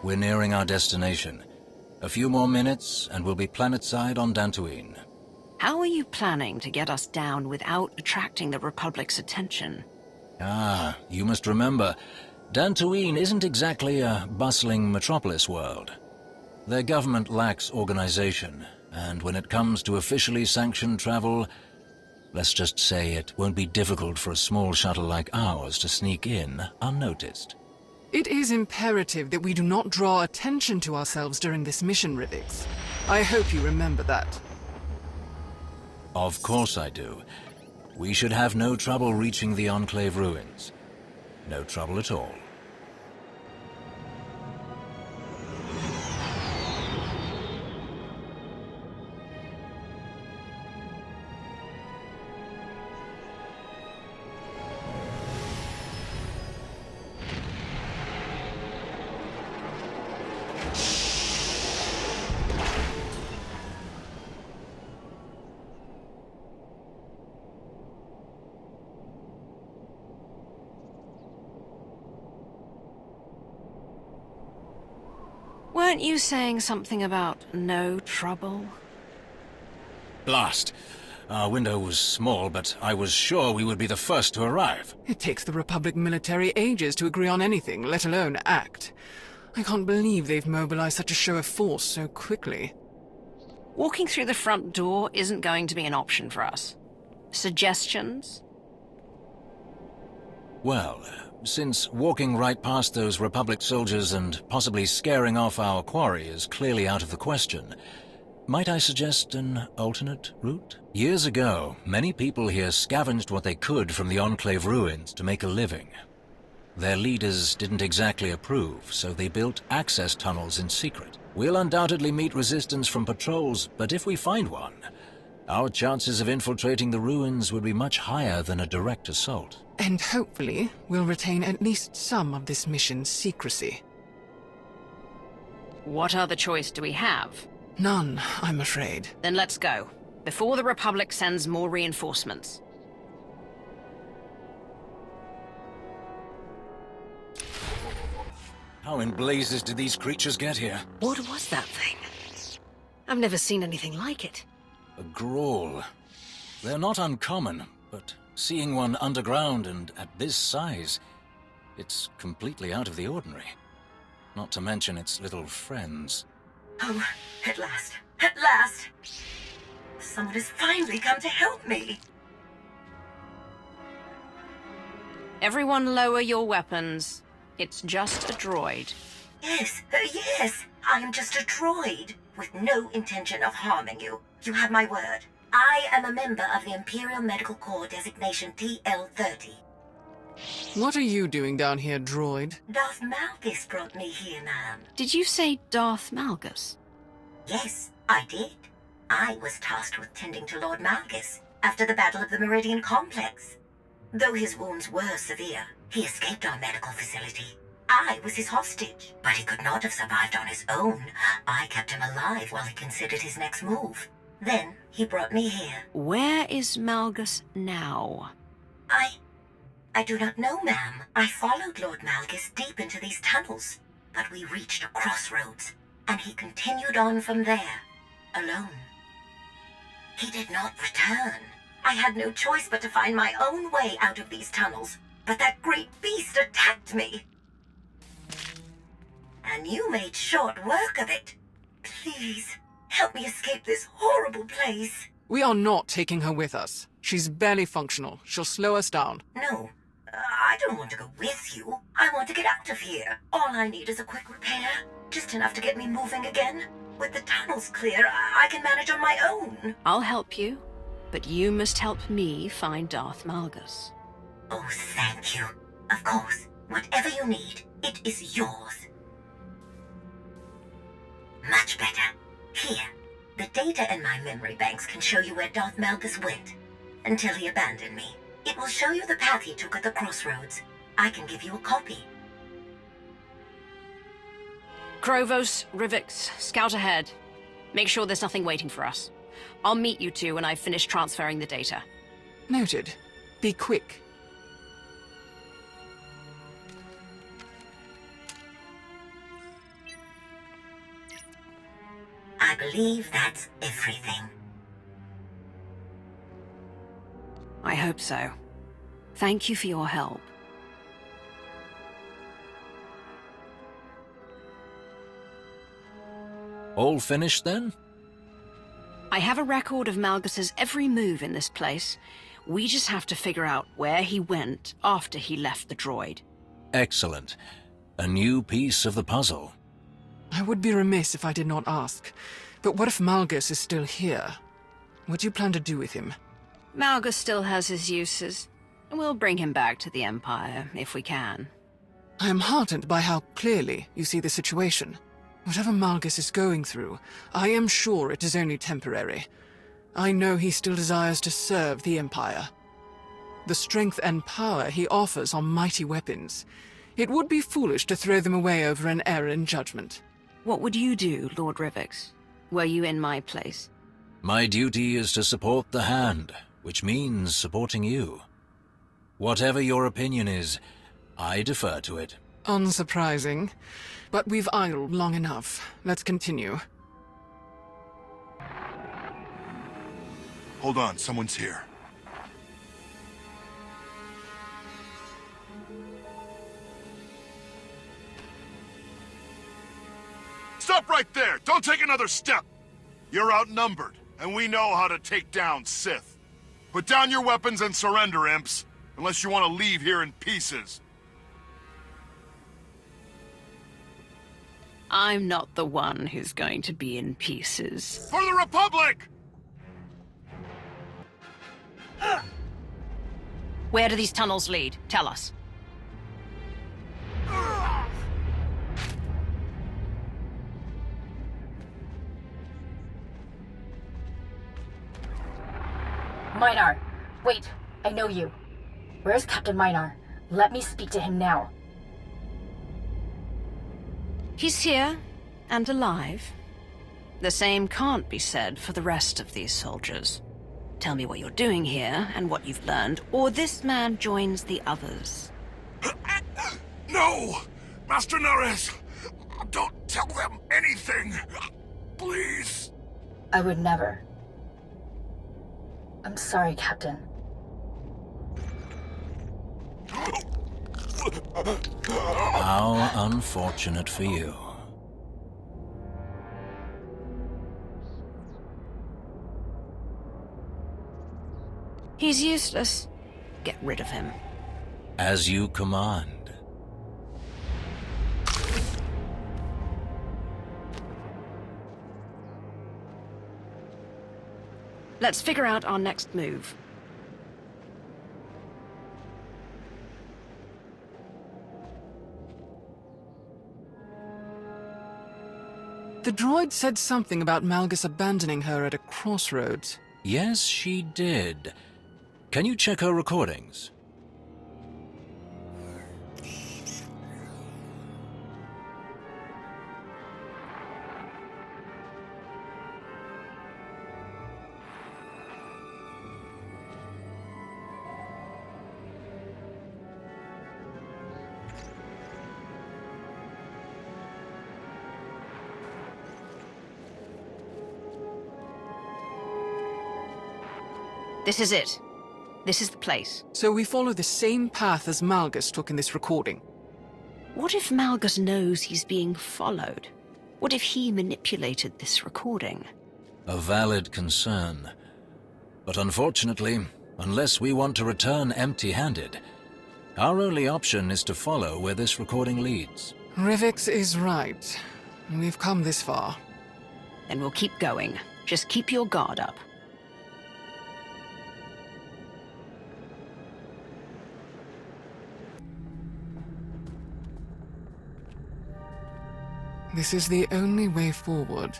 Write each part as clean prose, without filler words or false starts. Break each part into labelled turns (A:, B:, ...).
A: We're nearing our destination. A few more minutes, and we'll be planetside on Dantooine.
B: How are you planning to get us down without attracting the Republic's attention?
A: Ah, you must remember, Dantooine isn't exactly a bustling metropolis world. Their government lacks organization, and when it comes to officially sanctioned travel, let's just say it won't be difficult for a small shuttle like ours to sneak in unnoticed.
C: It is imperative that we do not draw attention to ourselves during this mission, Rivix. I hope you remember that.
A: Of course I do. We should have no trouble reaching the Enclave ruins. No trouble at all.
B: Weren't you saying something about no trouble?
A: Blast! Our window was small, but I was sure we would be the first to arrive.
C: It takes the Republic military ages to agree on anything, let alone act. I can't believe they've mobilized such a show of force so quickly.
B: Walking through the front door isn't going to be an option for us. Suggestions?
A: Well, since walking right past those Republic soldiers and possibly scaring off our quarry is clearly out of the question, might I suggest an alternate route? Years ago, many people here scavenged what they could from the Enclave ruins to make a living. Their leaders didn't exactly approve, so they built access tunnels in secret. We'll undoubtedly meet resistance from patrols, but if we find one, our chances of infiltrating the ruins would be much higher than a direct assault.
C: And hopefully, we'll retain at least some of this mission's secrecy.
B: What other choice do we have?
C: None, I'm afraid.
B: Then let's go, before the Republic sends more reinforcements.
A: How in blazes did these creatures get here?
B: What was that thing? I've never seen anything like it.
A: A Grawl. They're not uncommon, but seeing one underground and at this size, it's completely out of the ordinary. Not to mention its little friends.
D: Oh, at last. At last! Someone has finally come to help me!
B: Everyone lower your weapons. It's just a droid.
D: Yes, yes! I am just a droid, with no intention of harming you. You have my word. I am a member of the Imperial Medical Corps designation TL-30.
C: What are you doing down here, droid?
D: Darth Malgus brought me here, ma'am.
B: Did you say Darth Malgus?
D: Yes, I did. I was tasked with tending to Lord Malgus after the Battle of the Meridian Complex. Though his wounds were severe, he escaped our medical facility. I was his hostage, but he could not have survived on his own. I kept him alive while he considered his next move. Then he brought me here.
B: Where is Malgus now?
D: I do not know, ma'am. I followed Lord Malgus deep into these tunnels, but we reached a crossroads, and he continued on from there, alone. He did not return. I had no choice but to find my own way out of these tunnels, but that great beast attacked me. And you made short work of it. Please, help me escape this horrible place.
C: We are not taking her with us. She's barely functional. She'll slow us down.
D: No, I don't want to go with you. I want to get out of here. All I need is a quick repair, just enough to get me moving again. With the tunnels clear, I can manage on my own.
B: I'll help you, but you must help me find Darth Malgus.
D: Oh, thank you. Of course, whatever you need, it is yours. Much better. Here, the data in my memory banks can show you where Darth Malgus went, until he abandoned me. It will show you the path he took at the crossroads. I can give you a copy.
B: Krovos, Rivix, scout ahead. Make sure there's nothing waiting for us. I'll meet you two when I've finished transferring the data.
C: Noted. Be quick.
D: I believe that's everything.
B: I hope so. Thank you for your help.
A: All finished then?
B: I have a record of Malgus's every move in this place. We just have to figure out where he went after he left the droid.
A: Excellent. A new piece of the puzzle.
C: I would be remiss if I did not ask. But what if Malgus is still here? What do you plan to do with him?
B: Malgus still has his uses. We'll bring him back to the Empire, if we can.
C: I am heartened by how clearly you see the situation. Whatever Malgus is going through, I am sure it is only temporary. I know he still desires to serve the Empire. The strength and power he offers are mighty weapons. It would be foolish to throw them away over an error in judgment.
B: What would you do, Lord Rivix? Were you in my place?
A: My duty is to support the Hand, which means supporting you. Whatever your opinion is, I defer to it.
C: Unsurprising. But we've idled long enough. Let's continue.
E: Hold on, someone's here. Stop right there! Don't take another step! You're outnumbered, and we know how to take down Sith. Put down your weapons and surrender, imps, unless you want to leave here in pieces.
B: I'm not the one who's going to be in pieces.
E: For the Republic!
B: Where do these tunnels lead? Tell us.
F: Minar! Wait, I know you. Where's Captain Minar? Let me speak to him now.
B: He's here, and alive. The same can't be said for the rest of these soldiers. Tell me what you're doing here, and what you've learned, or this man joins the others.
E: No! Master Nares! Don't tell them anything! Please!
F: I would never. I'm sorry, Captain.
A: How unfortunate for you.
B: He's useless. Get rid of him.
A: As you command.
B: Let's figure out our next move.
C: The droid said something about Malgus abandoning her at a crossroads.
A: Yes, she did. Can you check her recordings?
B: This is it. This is the place.
C: So we follow the same path as Malgus took in this recording.
B: What if Malgus knows he's being followed? What if he manipulated this recording?
A: A valid concern. But unfortunately, unless we want to return empty-handed, our only option is to follow where this recording leads.
C: Rivix is right. We've come this far.
B: Then we'll keep going. Just keep your guard up.
C: This is the only way forward.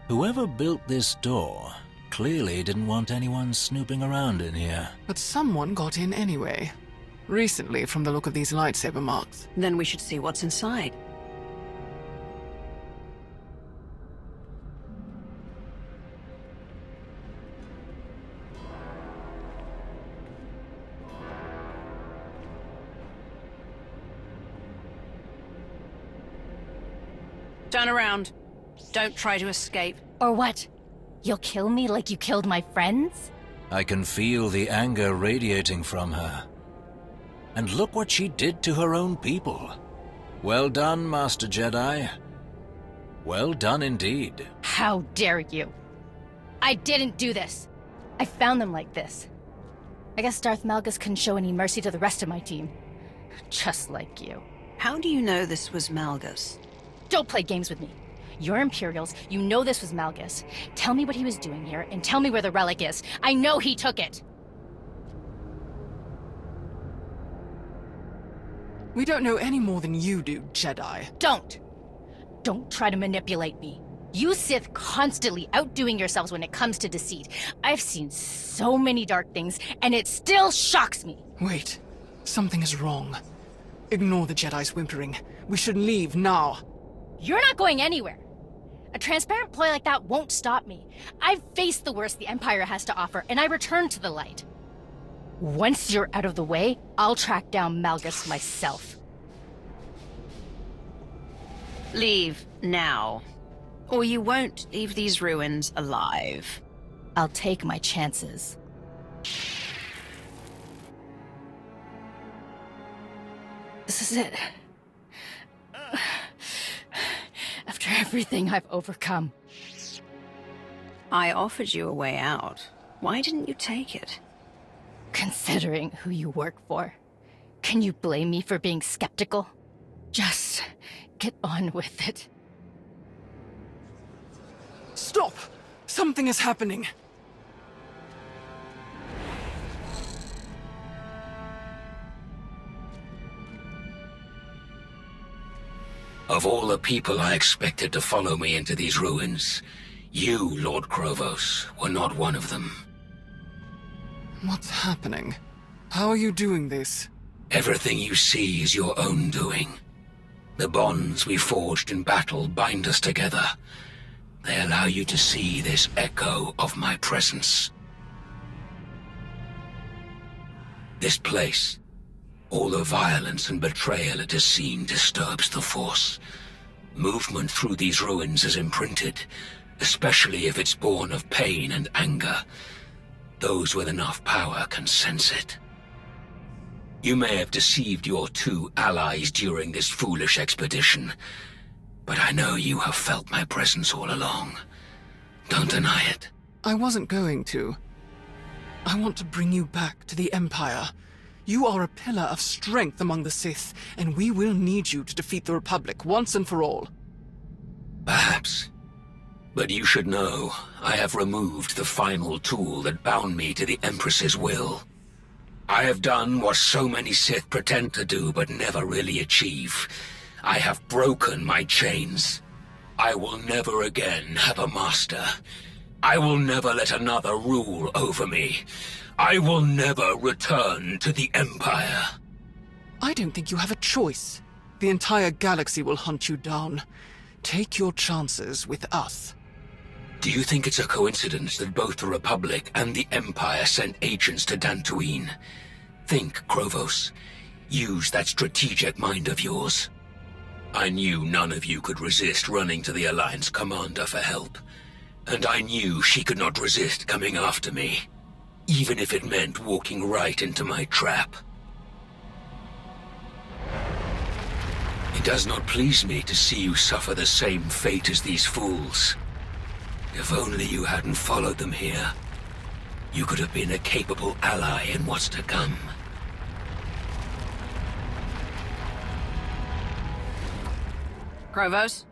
A: Whoever built this door clearly didn't want anyone snooping around in here.
C: But someone got in anyway. Recently, from the look of these lightsaber marks.
B: Then we should see what's inside. Turn around. Don't try to escape.
F: Or what? You'll kill me like you killed my friends?
A: I can feel the anger radiating from her. And look what she did to her own people. Well done, Master Jedi. Well done indeed.
F: How dare you? I didn't do this. I found them like this. I guess Darth Malgus couldn't show any mercy to the rest of my team. Just like you.
B: How do you know this was Malgus?
F: Don't play games with me. You're Imperials, you know this was Malgus. Tell me what he was doing here, and tell me where the relic is. I know he took it!
C: We don't know any more than you do, Jedi.
F: Don't try to manipulate me. You Sith constantly outdoing yourselves when it comes to deceit. I've seen so many dark things, and it still shocks me.
C: Wait, something is wrong. Ignore the Jedi's whimpering. We should leave now.
F: You're not going anywhere. A transparent ploy like that won't stop me. I've faced the worst the Empire has to offer, and I return to the light. Once you're out of the way, I'll track down Malgus myself.
B: Leave now. Or you won't leave these ruins alive.
F: I'll take my chances. This is it. After everything I've overcome.
B: I offered you a way out. Why didn't you take it?
F: Considering who you work for, can you blame me for being skeptical? Just get on with it.
C: Stop! Something is happening.
G: Of all the people I expected to follow me into these ruins, you, Lord Krovos, were not one of them.
C: What's happening? How are you doing this?
G: Everything you see is your own doing. The bonds we forged in battle bind us together. They allow you to see this echo of my presence. This place, all the violence and betrayal it has seen disturbs the Force. Movement through these ruins is imprinted, especially if it's born of pain and anger. Those with enough power can sense it. You may have deceived your two allies during this foolish expedition, but I know you have felt my presence all along. Don't deny it.
C: I wasn't going to. I want to bring you back to the Empire. You are a pillar of strength among the Sith, and we will need you to defeat the Republic once and for all.
G: Perhaps. But you should know, I have removed the final tool that bound me to the Empress's will. I have done what so many Sith pretend to do but never really achieve. I have broken my chains. I will never again have a master. I will never let another rule over me. I will never return to the Empire.
C: I don't think you have a choice. The entire galaxy will hunt you down. Take your chances with us.
G: Do you think it's a coincidence that both the Republic and the Empire sent agents to Dantooine? Think, Krovos. Use that strategic mind of yours. I knew none of you could resist running to the Alliance commander for help. And I knew she could not resist coming after me, even if it meant walking right into my trap. It does not please me to see you suffer the same fate as these fools. If only you hadn't followed them here, you could have been a capable ally in what's to come.
B: Krovos?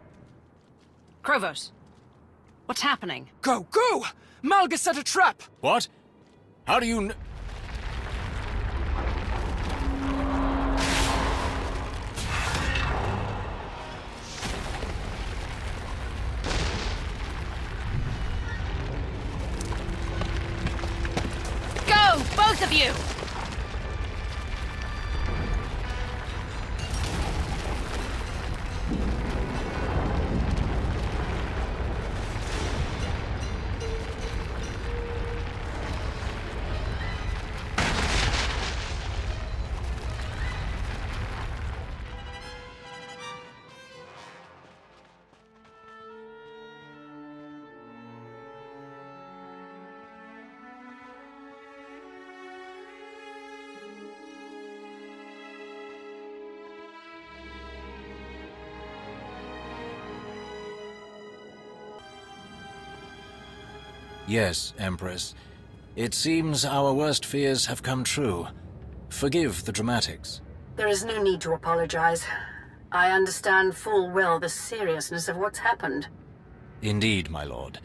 B: Krovos? What's happening?
C: Go, go! Malgus set a trap!
A: What? How do you
F: Go, both of you!
A: Yes, Empress. It seems our worst fears have come true. Forgive the dramatics.
H: There is no need to apologize. I understand full well the seriousness of what's happened.
A: Indeed, my lord.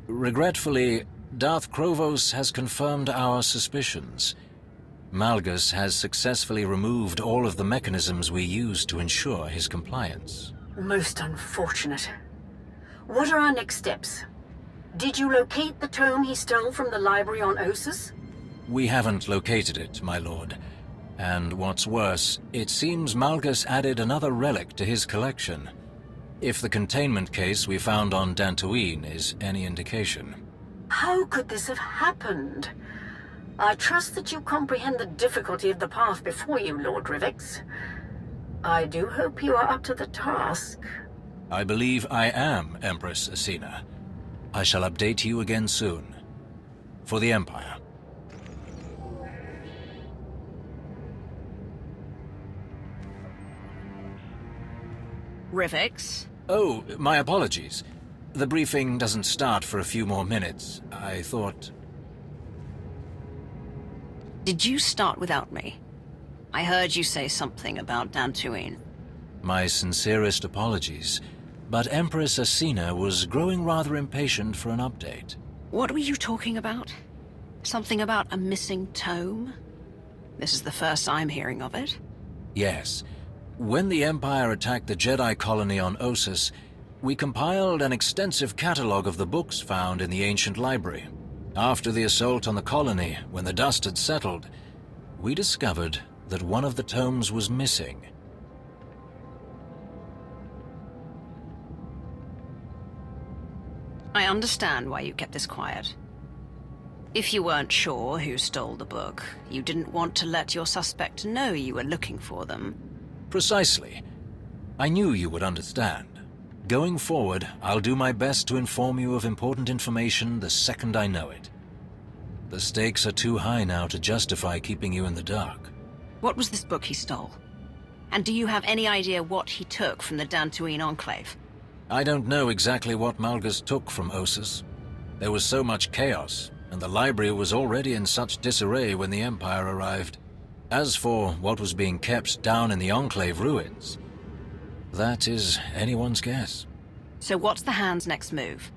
A: Regretfully, Darth Krovos has confirmed our suspicions. Malgus has successfully removed all of the mechanisms we use to ensure his compliance.
H: Most unfortunate. What are our next steps? Did you locate the tome he stole from the library on Ossus?
A: We haven't located it, my lord. And what's worse, it seems Malgus added another relic to his collection. If the containment case we found on Dantooine is any indication.
H: How could this have happened? I trust that you comprehend the difficulty of the path before you, Lord Rivix. I do hope you are up to the task.
A: I believe I am, Empress Asina. I shall update you again soon. For the Empire.
B: Rivix?
A: Oh, my apologies. The briefing doesn't start for a few more minutes. I thought...
B: Did you start without me? I heard you say something about Dantooine.
A: My sincerest apologies, but Empress Asina was growing rather impatient for an update.
B: What were you talking about? Something about a missing tome? This is the first I'm hearing of it.
A: Yes. When the Empire attacked the Jedi colony on Ossus, we compiled an extensive catalogue of the books found in the ancient library. After the assault on the colony, when the dust had settled, we discovered that one of the tomes was missing.
B: I understand why you kept this quiet. If you weren't sure who stole the book, you didn't want to let your suspect know you were looking for them.
A: Precisely. I knew you would understand. Going forward, I'll do my best to inform you of important information the second I know it. The stakes are too high now to justify keeping you in the dark.
B: What was this book he stole? And do you have any idea what he took from the Dantooine Enclave?
A: I don't know exactly what Malgus took from Ossus. There was so much chaos, and the library was already in such disarray when the Empire arrived. As for what was being kept down in the Enclave ruins, that is anyone's guess.
B: So what's the Hand's next move?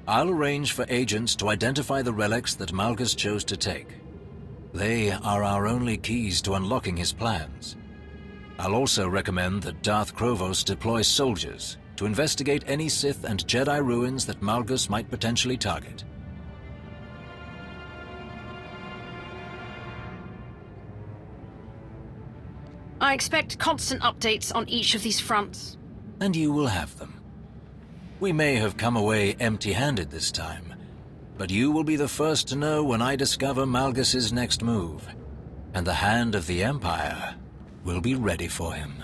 A: I'll arrange for agents to identify the relics that Malgus chose to take. They are our only keys to unlocking his plans. I'll also recommend that Darth Krovos deploy soldiers to investigate any Sith and Jedi ruins that Malgus might potentially target.
B: I expect constant updates on each of these fronts.
A: And you will have them. We may have come away empty-handed this time, but you will be the first to know when I discover Malgus's next move, and the Hand of the Empire will be ready for him.